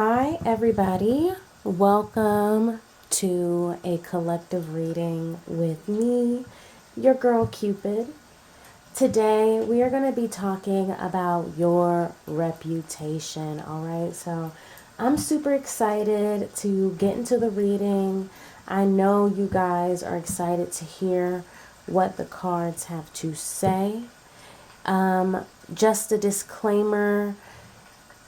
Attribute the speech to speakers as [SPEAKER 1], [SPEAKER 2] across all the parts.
[SPEAKER 1] Hi, everybody. Welcome to a collective reading with me, your girl Cupid. Today, we are going to be talking about your reputation. All right, so I'm super excited to get into the reading. I know you guys are excited to hear what the cards have to say. Just a disclaimer.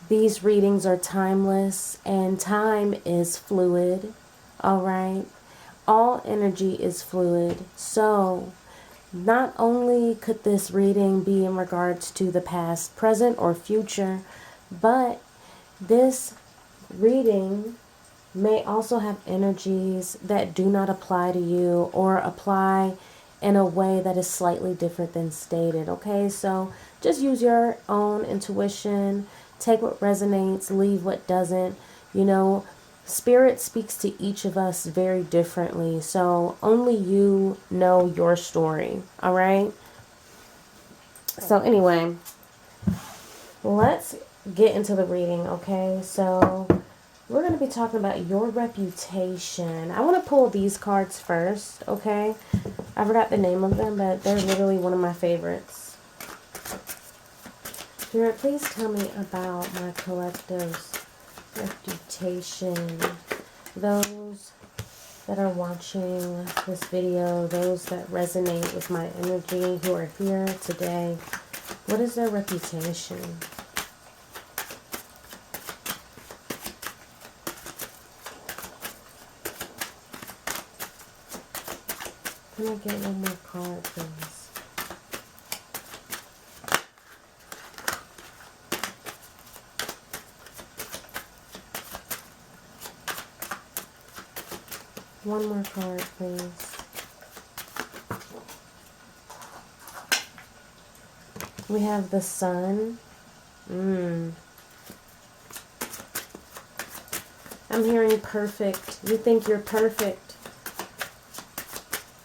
[SPEAKER 1] These readings are timeless and time is fluid, all right? All energy is fluid. So, not only could this reading be in regards to the past, present, or future, but this reading may also have energies that do not apply to you or apply in a way that is slightly different than stated, okay? So just use your own intuition, take what resonates, leave what doesn't. You know, spirit speaks to each of us very differently, so only you know your story, all right? So anyway, let's get into the reading, okay? So we're going to be talking about your reputation. I want to pull these cards first, okay? I forgot the name of them, but they're literally one of my favorites. Spirit, please tell me about my collective's reputation. Those that are watching this video, those that resonate with my energy, who are here today, what is their reputation? Can I get one more card, please? One more card, please. We have the Sun. I'm hearing perfect. You think you're perfect.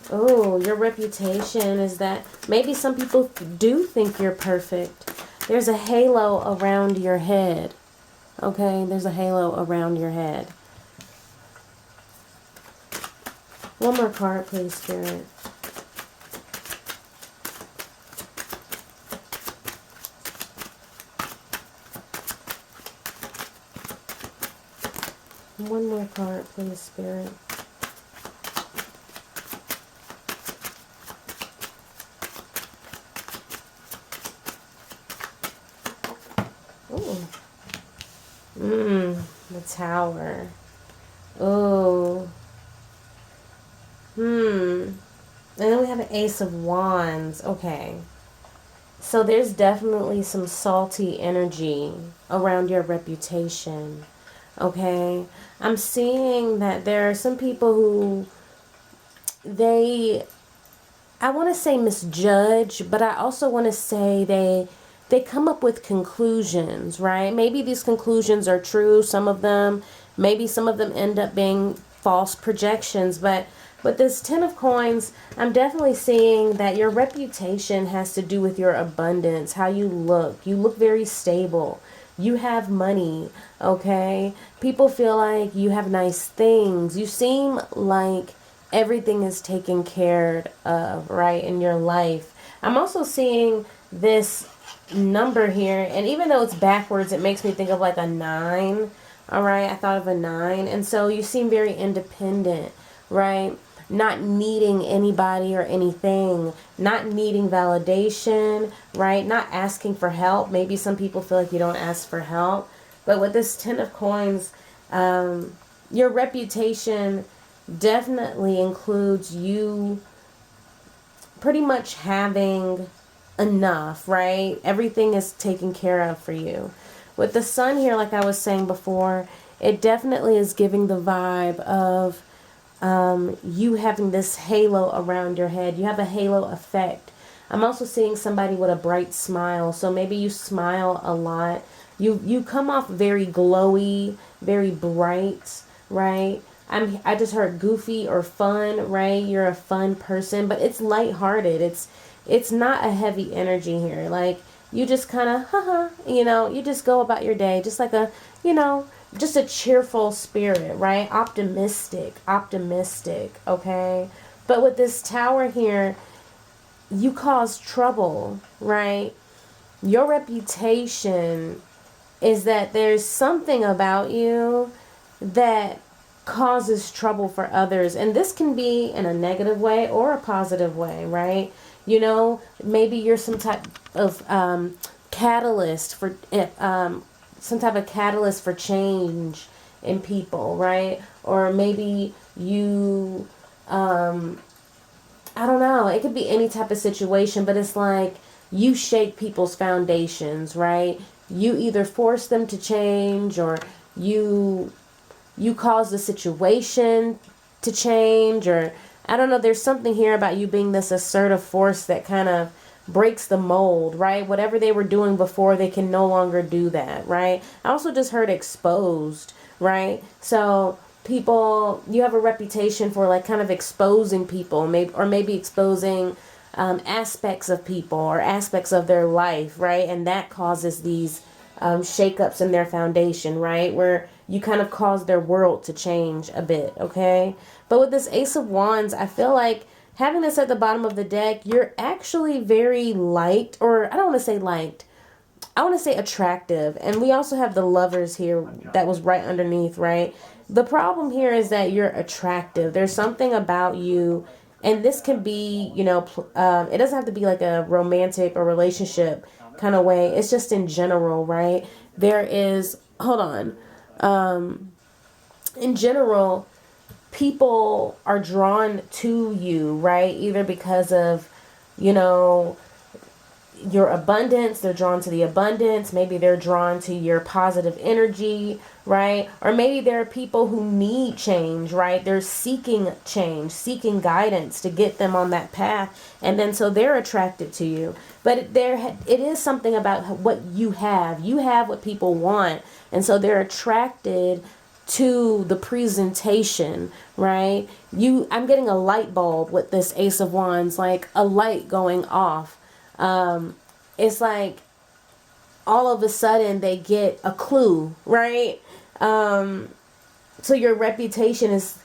[SPEAKER 1] Oh, your reputation is that maybe some people do think you're perfect. There's a halo around your head. Okay, there's a halo around your head. One more card, please, Spirit. One more card, please, Spirit. The Tower. Oh. And then we have an Ace of Wands. Okay. So there's definitely some salty energy around your reputation. Okay. I'm seeing that there are some people who I want to say misjudge, but I also want to say they come up with conclusions, right? Maybe these conclusions are true, some of them. Maybe some of them end up being false projections. But with this Ten of Coins, I'm definitely seeing that your reputation has to do with your abundance, how you look. You look very stable. You have money, okay? People feel like you have nice things. You seem like everything is taken care of, right, in your life. I'm also seeing this number here, and even though it's backwards, it makes me think of like a 9. All right, I thought of a 9. And so you seem very independent, right? Not needing anybody or anything, not needing validation, right? Not asking for help. Maybe some people feel like you don't ask for help, but with this Ten of Coins, your reputation definitely includes you pretty much having enough, right? Everything is taken care of for you. With the Sun here, like I was saying before, it definitely is giving the vibe of you having this halo around your head. You have a halo effect. I'm also seeing somebody with a bright smile. So maybe you smile a lot. You come off very glowy, very bright, right? I just heard goofy or fun, right? You're a fun person, but it's lighthearted. It's not a heavy energy here. Like, you just kind of, you just go about your day, just like a, just a cheerful spirit, right? Optimistic, okay? But with this Tower here, you cause trouble, right? Your reputation is that there's something about you that causes trouble for others. And this can be in a negative way or a positive way, right? You know, maybe you're some type of catalyst for some type of catalyst for change in people, right? Or maybe you I don't know, it could be any type of situation, but it's like you shake people's foundations, right? You either force them to change, or you cause the situation to change, or I don't know, there's something here about you being this assertive force that kind of breaks the mold, right? Whatever they were doing before, they can no longer do that, right? I also just heard exposed, right? So people, you have a reputation for like kind of exposing people, maybe exposing aspects of people or aspects of their life, right? And that causes these shakeups in their foundation, right? Where you kind of cause their world to change a bit, okay? But with this Ace of Wands, I feel like having this at the bottom of the deck, you're actually very liked, or I don't want to say liked, I want to say attractive. And we also have the Lovers here that was right underneath, right? The problem here is that you're attractive. There's something about you, and this can be, you know, it doesn't have to be like a romantic or relationship kind of way. It's just in general, right? There is, hold on. In general, people are drawn to you, right? Either because of, you know, your abundance, they're drawn to the abundance. Maybe they're drawn to your positive energy, right? Or maybe there are people who need change, right? They're seeking change, seeking guidance to get them on that path. And then so they're attracted to you. But it is something about what you have. You have what people want. And so they're attracted to the presentation, right? I'm getting a light bulb with this Ace of Wands, like a light going off. It's like all of a sudden they get a clue, right? So your reputation is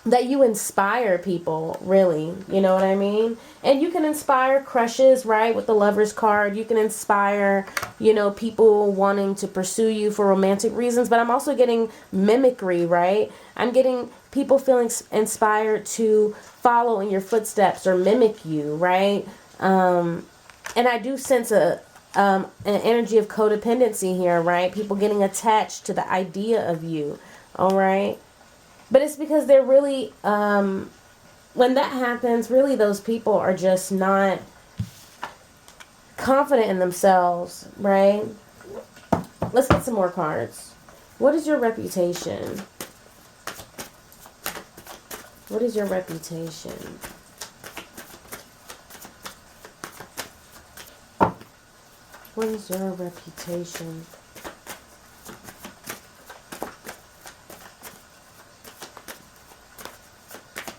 [SPEAKER 1] that you inspire people, really, you know what I mean? And you can inspire crushes, right, with the Lovers card. You can inspire, you know, people wanting to pursue you for romantic reasons, but I'm also getting mimicry, right? I'm getting people feeling inspired to follow in your footsteps or mimic you, right? And I do sense an energy of codependency here, right? People getting attached to the idea of you, all right? But it's because they're really, when that happens, really those people are just not confident in themselves, right? Let's get some more cards. What is your reputation? What is your reputation? What is your reputation?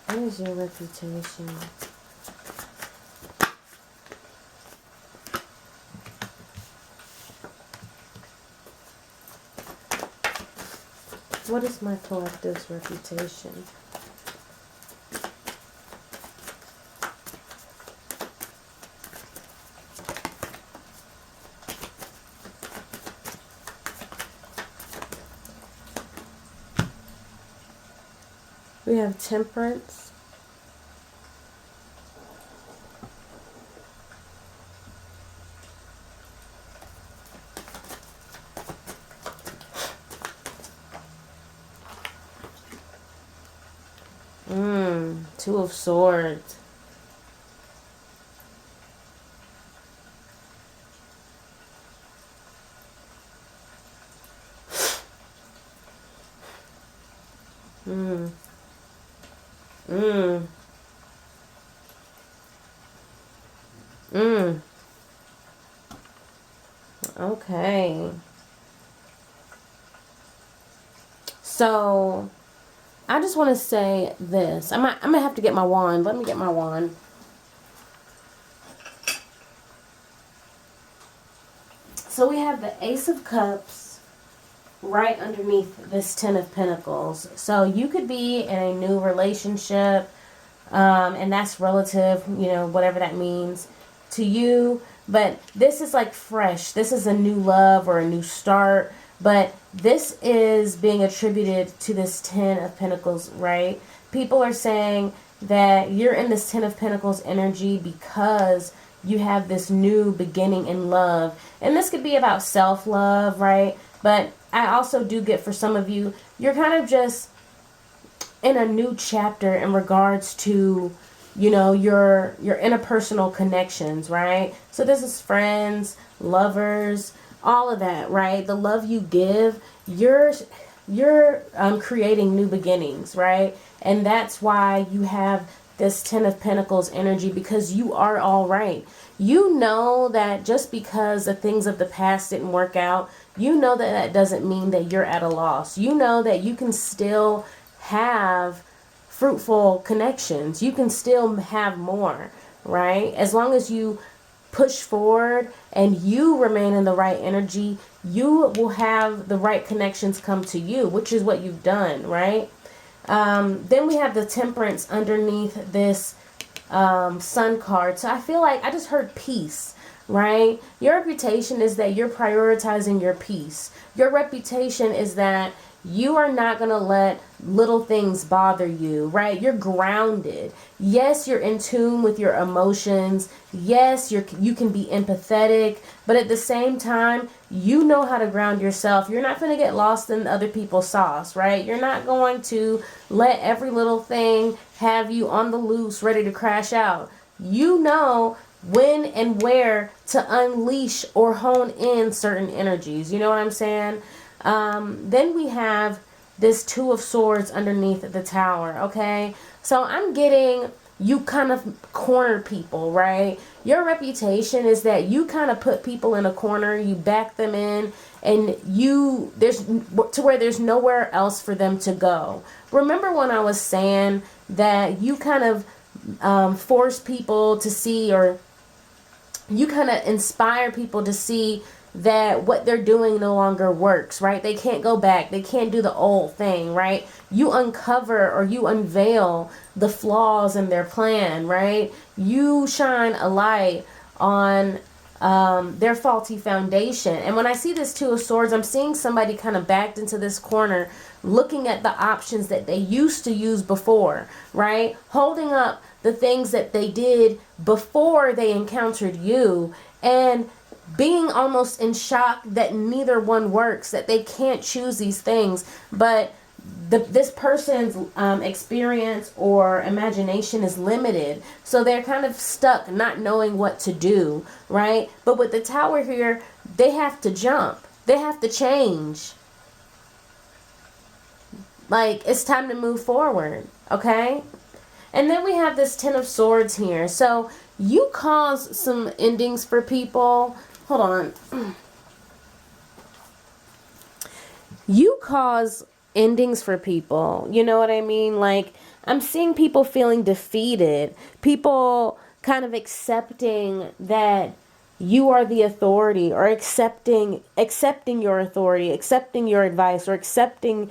[SPEAKER 1] What is your reputation? What is my collective's reputation? We have Temperance. Two of Swords. Okay. So, I just want to say this. I'm gonna have to get my wand. Let me get my wand. So we have the Ace of Cups, right underneath this Ten of Pentacles. So you could be in a new relationship, and that's relative, you know, whatever that means to you. But this is like fresh. This is a new love or a new start. But this is being attributed to this Ten of Pentacles, right? People are saying that you're in this Ten of Pentacles energy because you have this new beginning in love. And this could be about self-love, right? But I also do get, for some of you, you're kind of just in a new chapter in regards to, you know, your interpersonal connections, right? So this is friends, lovers, all of that, right? The love you give, you're creating new beginnings, right? And that's why you have this Ten of Pentacles energy, because you are all right. You know that just because the things of the past didn't work out, you know that that doesn't mean that you're at a loss. You know that you can still have fruitful connections. You can still have more, right? As long as you push forward and you remain in the right energy, you will have the right connections come to you, which is what you've done, right? Then we have the Temperance underneath this Sun card. So I feel like I just heard peace, right? Your reputation is that you're prioritizing your peace. Your reputation is that you are not going to let little things bother you, right? You're grounded. Yes, you're in tune with your emotions. Yes, you can be empathetic, but at the same time, you know how to ground yourself. You're not going to get lost in other people's sauce, right? You're not going to let every little thing have you on the loose, ready to crash out. You know when and where to unleash or hone in certain energies. You know what I'm saying? Then we have this Two of Swords underneath the Tower, okay? So I'm getting you kind of corner people, right? Your reputation is that you kind of put people in a corner, you back them in, and there's to where there's nowhere else for them to go. Remember when I was saying that you kind of force people to see, or you kind of inspire people to see that what they're doing no longer works, right? They can't go back. They can't do the old thing, right? You uncover or you unveil the flaws in their plan, right? You shine a light on their faulty foundation. And when I see this Two of Swords, I'm seeing somebody kind of backed into this corner, looking at the options that they used to use before, right? Holding up the things that they did before they encountered you, and being almost in shock that neither one works, that they can't choose these things. But this person's experience or imagination is limited, so they're kind of stuck not knowing what to do, right? But with the Tower here, they have to jump, they have to change. Like, it's time to move forward, okay? And then we have this Ten of Swords here. So you cause some endings for people. Hold on. You cause endings for people. You know what I mean? Like, I'm seeing people feeling defeated. People kind of accepting that you are the authority, or accepting your authority, accepting your advice, or accepting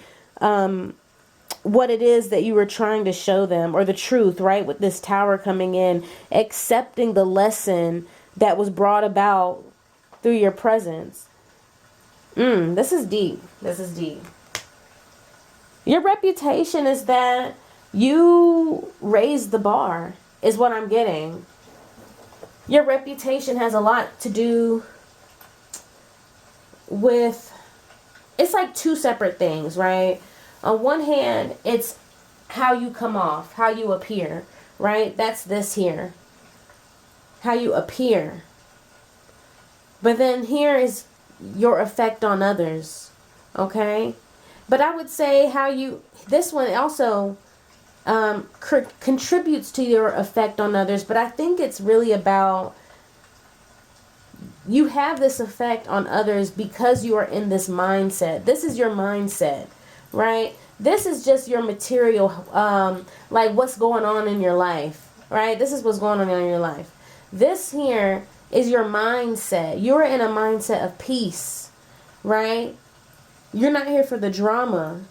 [SPEAKER 1] what it is that you were trying to show them, or the truth, right? With this Tower coming in, accepting the lesson that was brought about through your presence. This is deep. This is deep. Your reputation is that you raised the bar, is what I'm getting. Your reputation has a lot to do with, it's like two separate things, right? On one hand, it's how you come off, how you appear, right? That's this here. How you appear. But then here is your effect on others, okay? But I would say this one also contributes to your effect on others, but I think it's really about, you have this effect on others because you are in this mindset. This is your mindset, right? This is just your material, like what's going on in your life, right? This is what's going on in your life. This here is your mindset. You're in a mindset of peace, right? You're not here for the drama.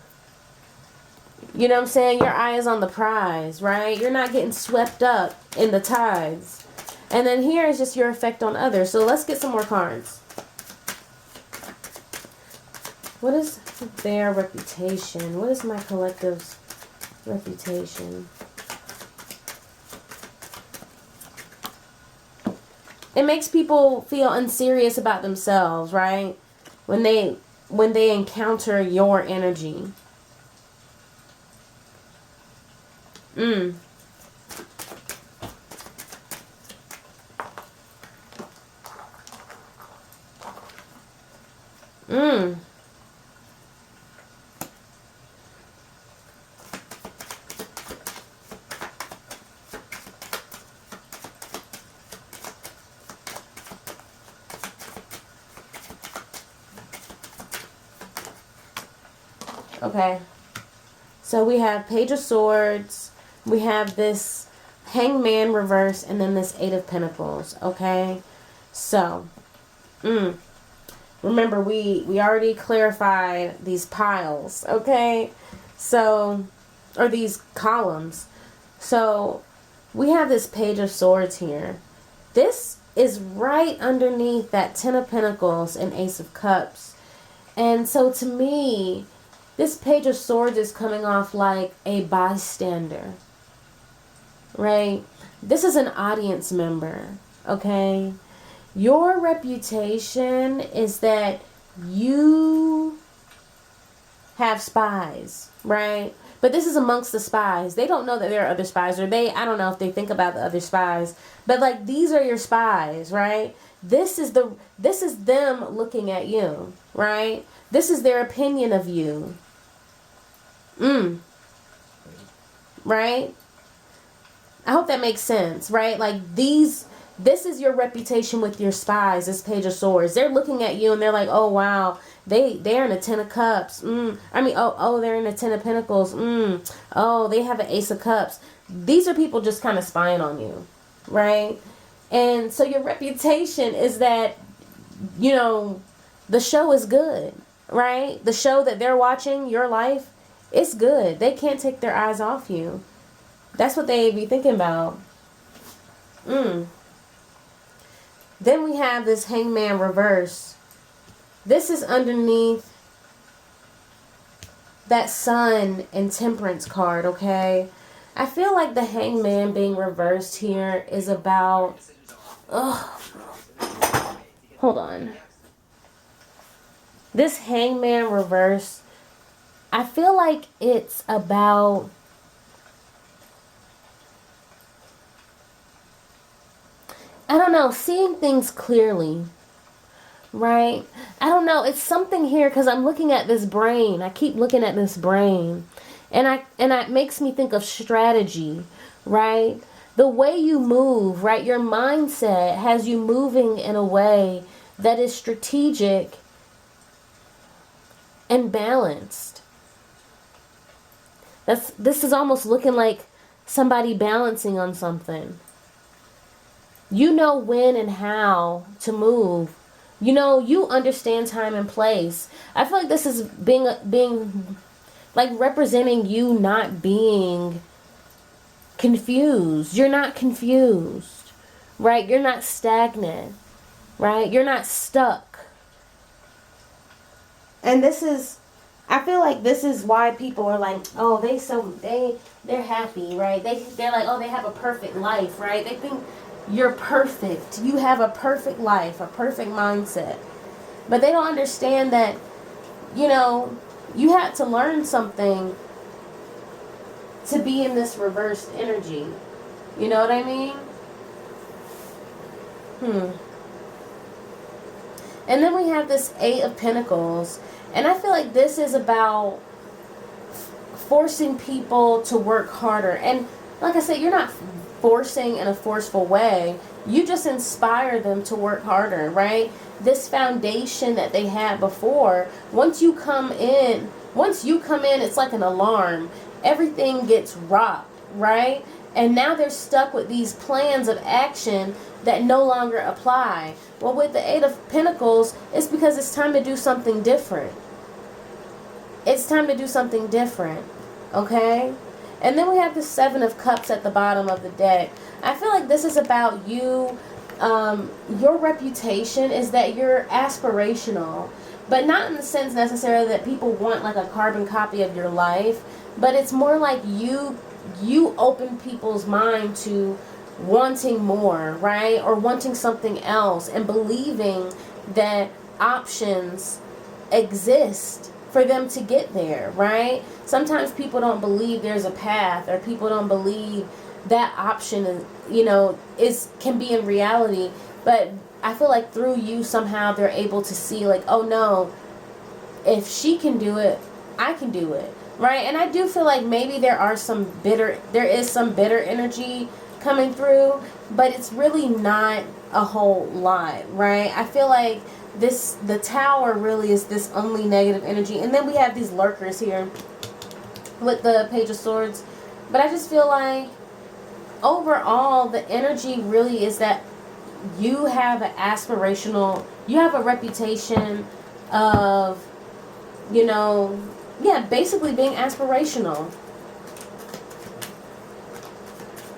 [SPEAKER 1] You know what I'm saying? Your eye is on the prize, right? You're not getting swept up in the tides. And then here is just your effect on others. So let's get some more cards. What is their reputation? What is my collective's reputation? It makes people feel unserious about themselves, right? When they encounter your energy. Okay, so we have Page of Swords, we have this Hangman reverse, and then this Eight of Pentacles, okay? So, remember, we already clarified these piles, okay? So, or these columns. So, we have this Page of Swords here. This is right underneath that Ten of Pentacles and Ace of Cups. And so, to me, this Page of Swords is coming off like a bystander, right? This is an audience member, okay? Your reputation is that you have spies, right? But this is amongst the spies. They don't know that there are other spies, or I don't know if they think about the other spies, but like, these are your spies, right? This is them looking at you, right? This is their opinion of you. Right? I hope that makes sense, right? Like, this is your reputation with your spies, this Page of Swords. They're looking at you and they're like, oh wow, they're in a Ten of Cups. They're in a Ten of Pentacles. Oh, they have an Ace of Cups. These are people just kind of spying on you, right? And so your reputation is that, you know, the show is good, right? The show that they're watching, your life, it's good. They can't take their eyes off you. That's what they be thinking about. Then we have this Hangman reverse. This is underneath that Sun and Temperance card, okay? I feel like the Hangman being reversed here is about... Hold on. This Hangman reverse, I feel like it's about... I don't know, seeing things clearly, right? I don't know, it's something here because I'm looking at this brain. I keep looking at this brain. And it makes me think of strategy, right? The way you move, right? Your mindset has you moving in a way that is strategic and balanced. This is almost looking like somebody balancing on something. You know when and how to move. You know, you understand time and place. I feel like this is being like representing you not being confused. You're not confused, right? You're not stagnant, right? You're not stuck. And I feel like this is why people are like, oh, they're happy, right? They're like, oh, they have a perfect life, right? They think you're perfect. You have a perfect life, a perfect mindset. But they don't understand that, you know, you had to learn something to be in this reversed energy. You know what I mean? And then we have this Eight of Pentacles. And I feel like this is about forcing people to work harder. And like I said, you're not forcing in a forceful way. You just inspire them to work harder, right? This foundation that they had before, once you come in, it's like an alarm. Everything gets rocked, right? And now they're stuck with these plans of action that no longer apply. Well, with the Eight of Pentacles, it's because it's time to do something different. It's time to do something different, okay? And then we have the Seven of Cups at the bottom of the deck. I feel like this is about you. Your reputation is that you're aspirational, but not in the sense necessarily that people want like a carbon copy of your life, but it's more like you open people's mind to wanting more, right? Or wanting something else and believing that options exist for them to get there, right? Sometimes people don't believe there's a path, or people don't believe that option is, can be in reality. But I feel like through you somehow they're able to see like, oh no, if she can do it, I can do it, right? And I do feel like maybe there is some bitter energy coming through, but it's really not a whole lot, right? I feel like the Tower really is this only negative energy. And then we have these lurkers here with the Page of Swords. But I just feel like overall the energy really is that you have a reputation of, basically being aspirational.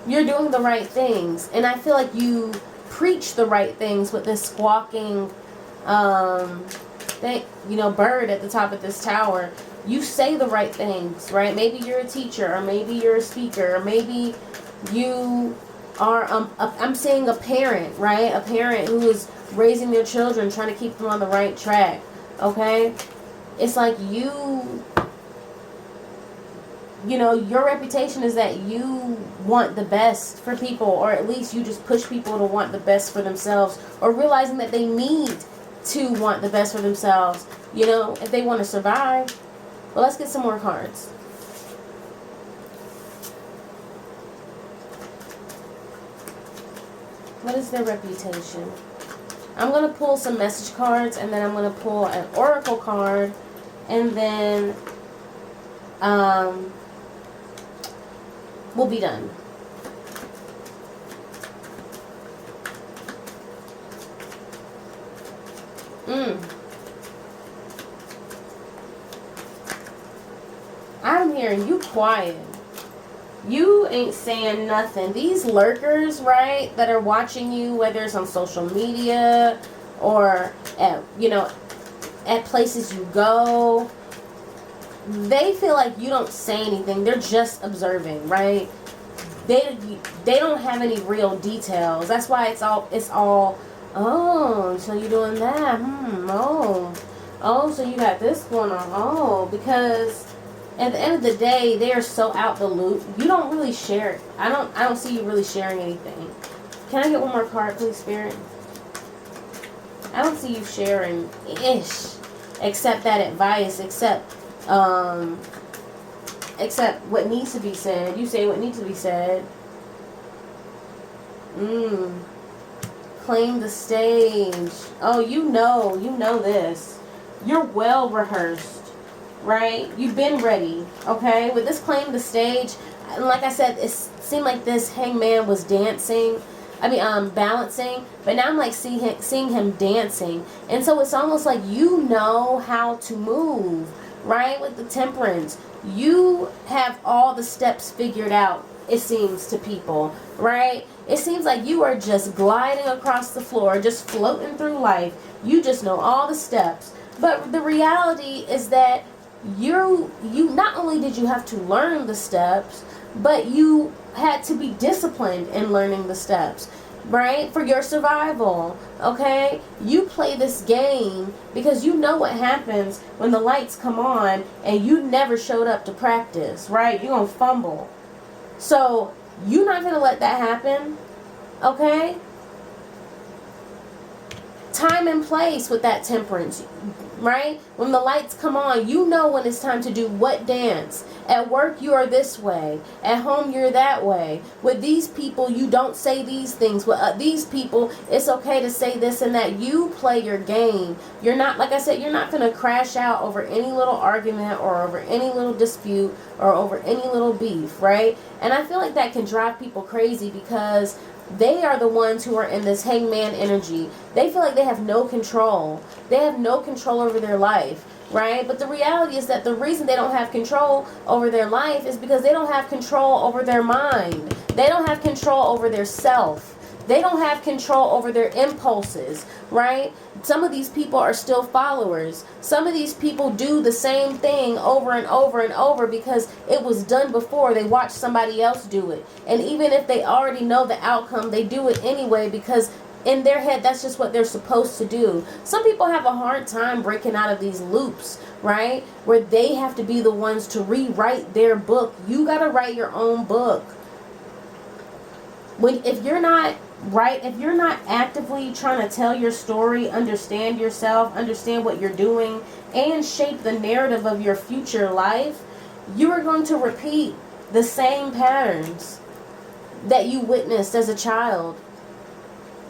[SPEAKER 1] You're doing the right things. And I feel like you preach the right things with this squawking bird at the top of this tower. You say the right things, right? Maybe you're a teacher, or maybe you're a speaker, or maybe you are I'm saying a parent, right? A parent who is raising their children, trying to keep them on the right track. Okay? It's like your reputation is that you want the best for people, or at least you just push people to want the best for themselves, or realizing that they need to want the best for themselves, if they want to survive. Well, let's get some more cards. What is their reputation? I'm going to pull some message cards, and then I'm going to pull an oracle card, and then we'll be done. I'm hearing you quiet. You ain't saying nothing. These lurkers, right, that are watching you, whether it's on social media or at places you go, they feel like you don't say anything. They're just observing, right? They don't have any real details. That's why it's all oh, so you're doing that. Oh, so you got this going on. Oh, because at the end of the day, they are so out the loop. You don't really share. I don't see you really sharing anything. Can I get one more card, please, Spirit? I don't see you sharing ish, except that advice, except what needs to be said. You say what needs to be said. Claim the stage. Oh, you know this. You're well rehearsed. Right? You've been ready, okay? With this claim the stage, and like I said, it seemed like this hangman was balancing, but now I'm like seeing him dancing. And so it's almost like you know how to move, right? With the Temperance, you have all the steps figured out, it seems to people, right? It seems like you are just gliding across the floor, just floating through life. You just know all the steps. But the reality is that you not only did you have to learn the steps, but you had to be disciplined in learning the steps, right? For your survival, okay? You play this game because you know what happens when the lights come on and you never showed up to practice, right? You're gonna fumble. So you're not gonna let that happen, okay? Time and place with that Temperance, right? When the lights come on, you know when it's time to do what dance. At work, you are this way. At home, you're that way. With these people, you don't say these things. With these people, it's okay to say this and that. You play your game. You're not, like I said, you're not going to crash out over any little argument or over any little dispute or over any little beef, right? And I feel like that can drive people crazy because they are the ones who are in this hangman energy. They feel like they have no control. They have no control over their life, right? But the reality is that the reason they don't have control over their life is because they don't have control over their mind. They don't have control over their self. They don't have control over their impulses, right? Some of these people are still followers. Some of these people do the same thing over and over and over because it was done before. They watched somebody else do it. And even if they already know the outcome, they do it anyway because in their head, that's just what they're supposed to do. Some people have a hard time breaking out of these loops, right? Where they have to be the ones to rewrite their book. You got to write your own book. If you're not actively trying to tell your story, understand yourself, understand what you're doing, and shape the narrative of your future life, you are going to repeat the same patterns that you witnessed as a child.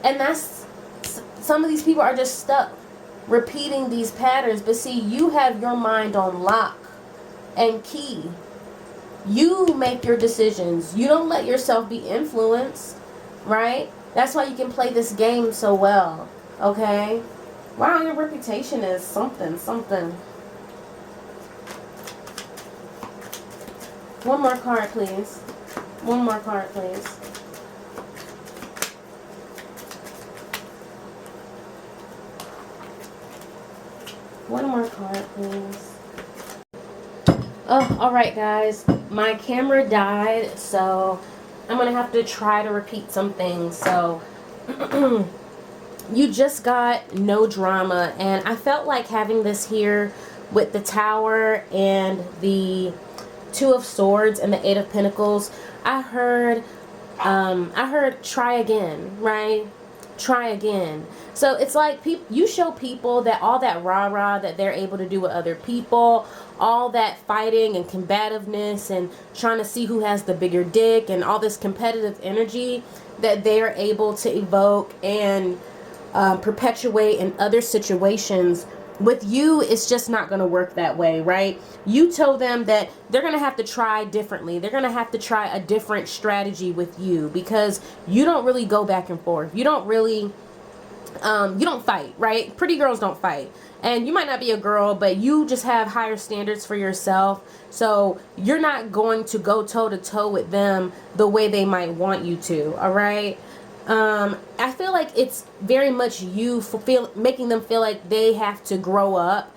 [SPEAKER 1] And some of these people are just stuck repeating these patterns. But see, you have your mind on lock and key. You make your decisions. You don't let yourself be influenced, right? That's why you can play this game so well, okay? Wow, your reputation is something. One more card, please. One more card, please. One more card, please. Oh, alright guys. My camera died, so I'm going to have to try to repeat some things. So, you just got no drama. And I felt like having this here with the Tower and the Two of Swords and the Eight of Pentacles. I heard try again, right? Try again. So it's like you show people that all that rah-rah that they're able to do with other people, all that fighting and combativeness and trying to see who has the bigger dick and all this competitive energy that they're able to evoke and perpetuate in other situations. With you, it's just not going to work that way, right? You told them that they're going to have to try differently. They're going to have to try a different strategy with you because you don't really go back and forth. You don't really, you don't fight, right? Pretty girls don't fight. And you might not be a girl, but you just have higher standards for yourself. So you're not going to go toe-to-toe with them the way they might want you to, all right? I feel like it's very much you making them feel like they have to grow up,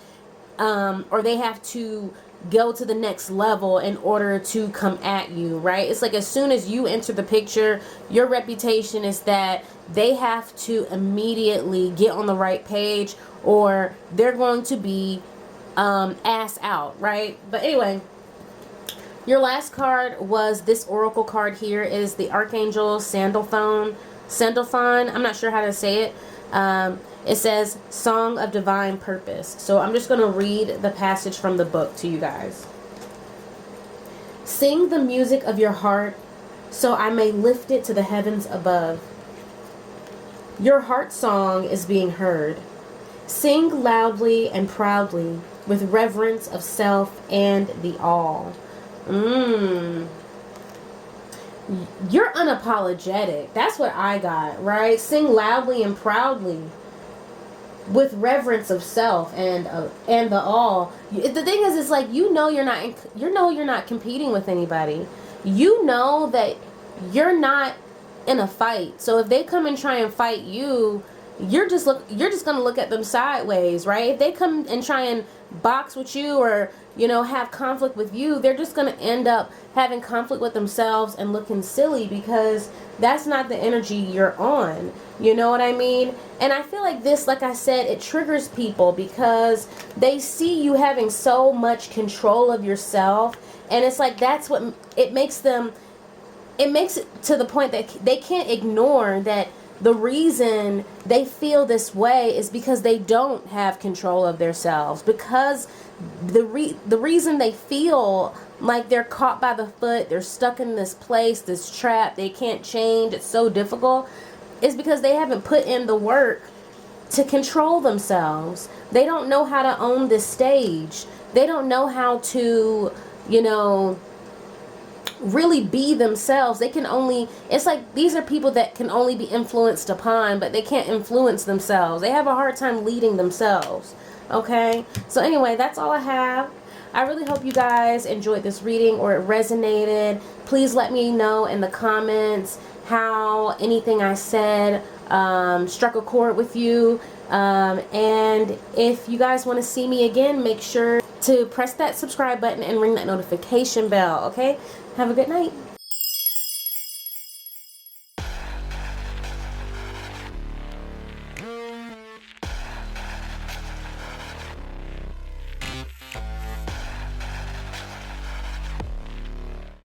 [SPEAKER 1] or they have to go to the next level in order to come at you, right? It's like as soon as you enter the picture, your reputation is that they have to immediately get on the right page or they're going to be ass out, right? But anyway, your last card was this oracle card here. Is the Archangel Sandalphon. I'm not sure how to say it. It says Song of Divine Purpose. So I'm just going to read the passage from the book to you guys. Sing the music of your heart so I may lift it to the heavens above. Your heart song is being heard. Sing loudly and proudly with reverence of self and the all. You're unapologetic. That's what I got, right? Sing loudly and proudly with reverence of self and the all. The thing is, it's like you're not competing with anybody. You know that you're not in a fight. So if they come and try and fight you, you're just gonna look at them sideways, right? If they come and try and box with you or have conflict with you, they're just gonna end up having conflict with themselves and looking silly because that's not the energy you're on. You know what I mean? And I feel like this, like I said, it triggers people because they see you having so much control of yourself, and it's like that's what it makes it to the point that they can't ignore that the reason they feel this way is because they don't have control of themselves, because the reason they feel like they're caught by the foot, they're stuck in this place, this trap, they can't change, it's so difficult, is because they haven't put in the work to control themselves. They don't know how to own this stage. They don't know how to, really be themselves. They can only, it's like these are people that can only be influenced upon, but they can't influence themselves. They have a hard time leading themselves. Okay, so anyway, that's all I have. I really hope you guys enjoyed this reading or it resonated. Please let me know in the comments how anything I said struck a chord with you. And if you guys want to see me again, make sure to press that subscribe button and ring that notification bell. Okay, have a good night.